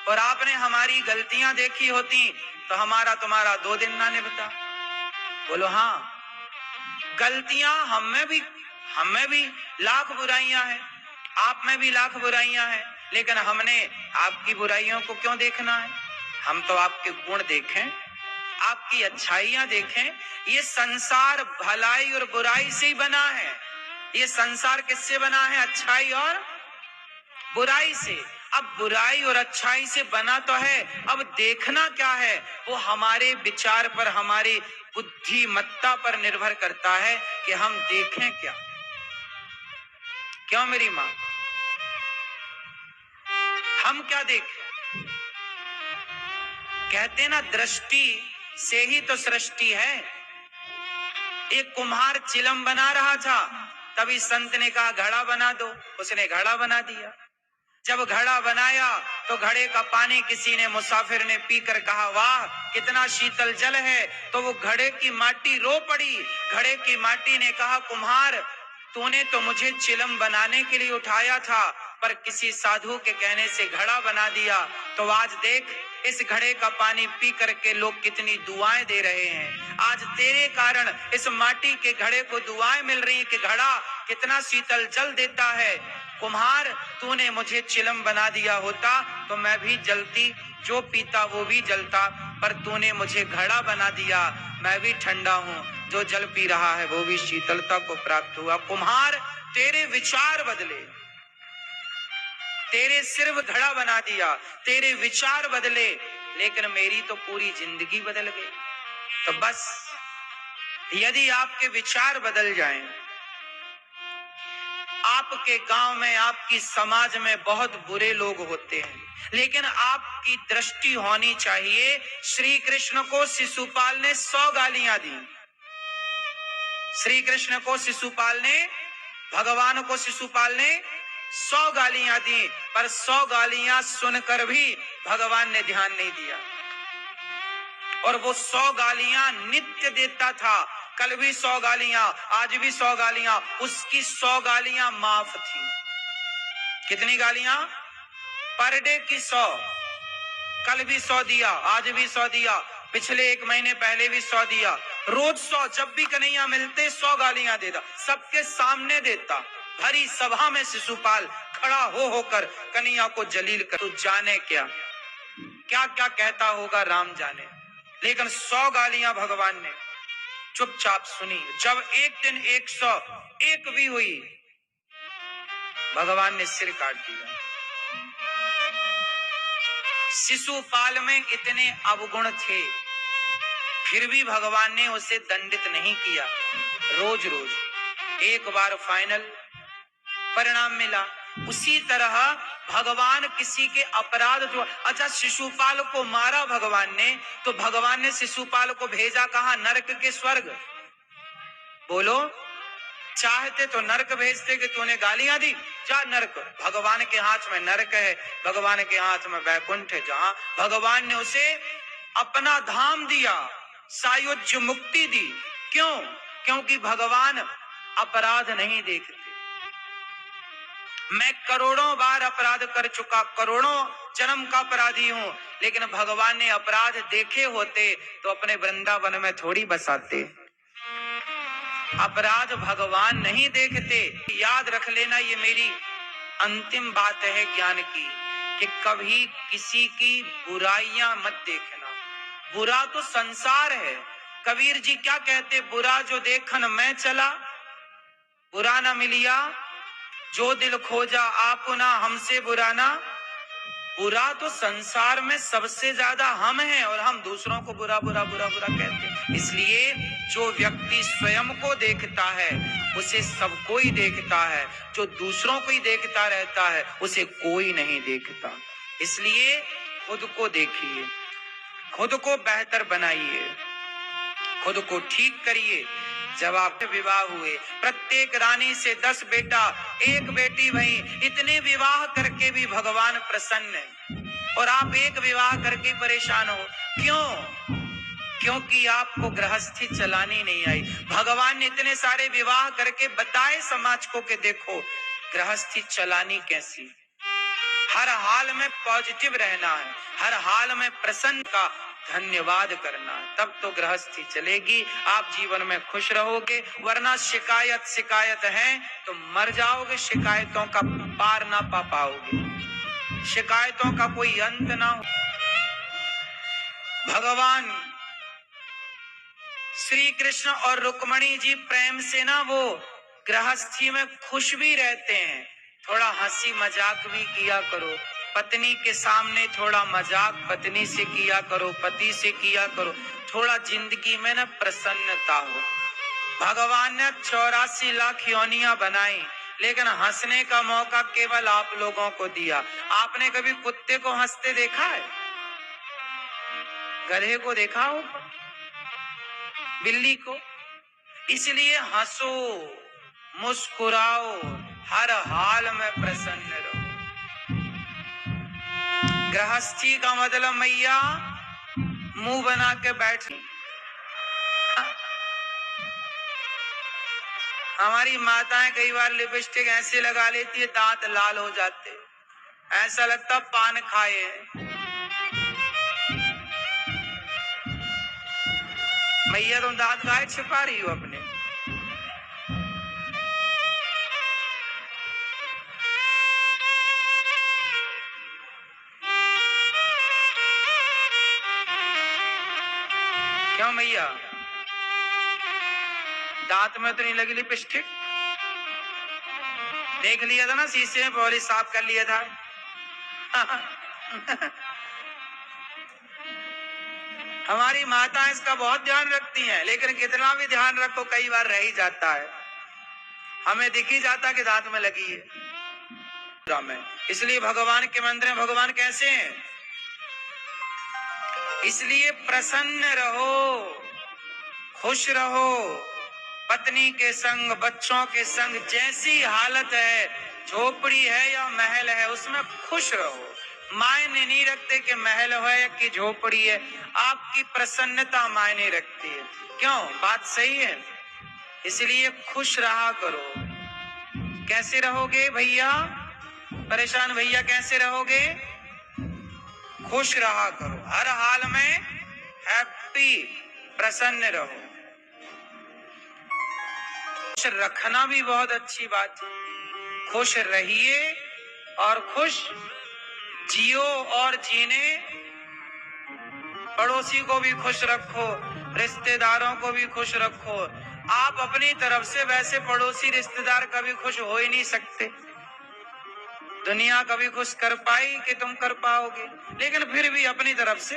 और आपने हमारी गलतियां देखी होती तो हमारा तुम्हारा 2 दिन ना निभता। बोलो हाँ, गलतियां हम में भी लाख बुराइयां हैं, आप में भी लाख बुराइयां हैं, लेकिन हमने आपकी बुराइयों को क्यों देखना है? हम तो आपके गुण देखें, आपकी अच्छाइयां देखें। ये संसार भलाई और बुराई से ही बना है। ये संसार किससे बना है? अच्छाई और बुराई से। अब बुराई और अच्छाई से बना तो है, अब देखना क्या है वो हमारे विचार पर, हमारी बुद्धिमत्ता पर निर्भर करता है कि हम देखें क्या। क्यों मेरी मां? हम क्या देखें? कहते ना, दृष्टि से ही तो सृष्टि है। एक कुम्हार चिलम बना रहा था, तभी संत ने कहा घड़ा बना दो, उसने घड़ा बना दिया। जब घड़ा बनाया तो घड़े का पानी किसी ने, मुसाफिर ने पीकर कहा वाह कितना शीतल जल है, तो वो घड़े की माटी रो पड़ी। घड़े की माटी ने कहा कुम्हार, तूने तो मुझे चिलम बनाने के लिए उठाया था, पर किसी साधु के कहने से घड़ा बना दिया, तो आज देख इस घड़े का पानी पी करके लोग कितनी दुआएं दे रहे हैं। आज तेरे कारण इस माटी के घड़े को दुआएं मिल रही हैं कि घड़ा कितना शीतल जल देता है। कुम्हार, तूने मुझे चिलम बना दिया होता तो मैं भी जलती, जो पीता वो भी जलता, पर तूने मुझे घड़ा बना दिया, मैं भी ठंडा हूं, जो जल पी रहा है वो भी शीतलता को प्राप्त हुआ। कुम्हार, तेरे विचार बदले, तेरे सिर्फ घड़ा बना दिया, तेरे विचार बदले, लेकिन मेरी तो पूरी जिंदगी बदल गई। तो बस यदि आपके विचार बदल जाएं, आपके गांव में, आपकी समाज में बहुत बुरे लोग होते हैं, लेकिन आपकी दृष्टि होनी चाहिए। श्री कृष्ण को शिशुपाल ने 100 गालियां दी। श्री कृष्ण को शिशुपाल ने, भगवान को शिशुपाल ने 100 गालियां दी, पर 100 गालियां सुनकर भी भगवान ने ध्यान नहीं दिया। और वो 100 गालियां नित्य देता था, कल भी 100 गालियां, आज भी 100 गालियां, उसकी 100 गालियां माफ थी। कितनी गालियां? पर डे की 100। कल भी 100 दिया, आज भी 100 दिया, पिछले 1 महीने पहले भी 100 दिया, रोज 100। जब भी कन्हैया मिलते 100 गालियां देता, सबके सामने देता। भरी सभा में शिशुपाल खड़ा होकर कन्हैया को जलील कर, तू जाने क्या क्या क्या कहता होगा राम जाने, लेकिन 100 गालियां भगवान ने चुपचाप सुनी। जब एक दिन 101 भी हुई, भगवान ने सिर काट दिया। शिशुपाल में इतने अवगुण थे, फिर भी भगवान ने उसे दंडित नहीं किया। रोज रोज एक बार फाइनल परिणाम मिला। उसी तरह भगवान किसी के अपराध जो, अच्छा शिशुपाल को मारा भगवान ने, तो भगवान ने शिशुपाल को भेजा कहां? नरक के स्वर्ग। बोलो, चाहते तो नरक भेजते कि तूने गालियां दी, जा नरक। भगवान के हाथ में नरक है, भगवान के हाथ में वैकुंठ है, जहां भगवान ने उसे अपना धाम दिया, सायुज्य मुक्ति दी। क्यों? क्योंकि भगवान अपराध नहीं देखते। मैं करोड़ों बार अपराध कर चुका, करोड़ों जन्म का अपराधी हूं, लेकिन भगवान ने अपराध देखे होते तो अपने वृंदावन में थोड़ी बसाते। अपराध भगवान नहीं देखते। याद रख लेना, ये मेरी अंतिम बात है ज्ञान की, कि कभी किसी की बुराइयां मत देखना। बुरा तो संसार है। कबीर जी क्या कहते? बुरा जो देखन मैं चला, बुरा ना मिलिया, जो दिल खोजा आपुना हमसे बुरा ना। बुरा तो संसार में सबसे ज्यादा हम हैं, और हम दूसरों को बुरा बुरा बुरा बुरा कहते हैं। इसलिए जो व्यक्ति स्वयं को देखता है उसे सब कोई देखता है, जो दूसरों को ही देखता रहता है उसे कोई नहीं देखता। इसलिए खुद को देखिए, खुद को बेहतर बनाइए, खुद को ठीक करिए। जब आपके विवाह हुए, प्रत्येक रानी से 10 बेटा, 1 बेटी भई, इतने विवाह करके भी भगवान प्रसन्न है, और आप एक विवाह करके परेशान हो। क्यों? क्योंकि आपको गृहस्थी चलानी नहीं आई। भगवान ने इतने सारे विवाह करके बताए समाज को कि देखो गृहस्थी चलानी कैसी। हर हाल में पॉजिटिव रहना है, हर हाल में प्रसन्न का धन्यवाद करना है, तब तो गृहस्थी चलेगी, आप जीवन में खुश रहोगे। वरना शिकायत शिकायत है तो मर जाओगे, शिकायतों का पार ना पा पाओगे, शिकायतों का कोई अंत ना हो। भगवान श्री कृष्ण और रुक्मणी जी प्रेम से ना वो गृहस्थी में खुश भी रहते हैं। थोड़ा हंसी मजाक भी किया करो, पत्नी के सामने थोड़ा मजाक पत्नी से किया करो, पति से किया करो, थोड़ा जिंदगी में ना प्रसन्नता हो। भगवान ने 84 लाख योनियां बनाई, लेकिन हंसने का मौका केवल आप लोगों को दिया। आपने कभी कुत्ते को हंसते देखा है? गधे को देखा हो? बिल्ली को? इसलिए हंसो, मुस्कुराओ, हर हाल में प्रसन्न रहो। गृहस्थी का मतलब मैया मुंह बना के बैठ। हमारी माताएं कई बार लिपस्टिक ऐसे लगा लेती है, दांत लाल हो जाते, ऐसा लगता पान खाए हैं। मैया तुम दांत काहे छिपा रही हो अपने? क्यों मैया, दांत में तो नहीं लगी लिपस्टिक? देख लिया था ना शीशे में, पॉलिश साफ कर लिया था। हमारी माता इसका बहुत ध्यान रखती हैं, लेकिन कितना भी ध्यान रखो कई बार रह ही जाता है, हमें दिख ही जाता कि दांत में लगी है। इसलिए भगवान के मंदिर में भगवान कैसे हैं? इसलिए प्रसन्न रहो, खुश रहो, पत्नी के संग, बच्चों के संग, जैसी हालत है, झोपड़ी है या महल है, उसमें खुश रहो। मायने नहीं रखते कि महल है या कि झोपड़ी है, आपकी प्रसन्नता मायने रखती है। क्यों? बात सही है। इसलिए खुश रहा करो। कैसे रहोगे भैया? परेशान भैया कैसे रहोगे? खुश रहा करो, हर हाल में हैप्पी, प्रसन्न रहो। खुश रखना भी बहुत अच्छी बात है। खुश रहिए और खुश जियो, और जीने पड़ोसी को भी खुश रखो, रिश्तेदारों को भी खुश रखो। आप अपनी तरफ से वैसे पड़ोसी रिश्तेदार कभी खुश हो ही नहीं सकते, दुनिया कभी खुश कर पाई कि तुम कर पाओगे, लेकिन फिर भी अपनी तरफ से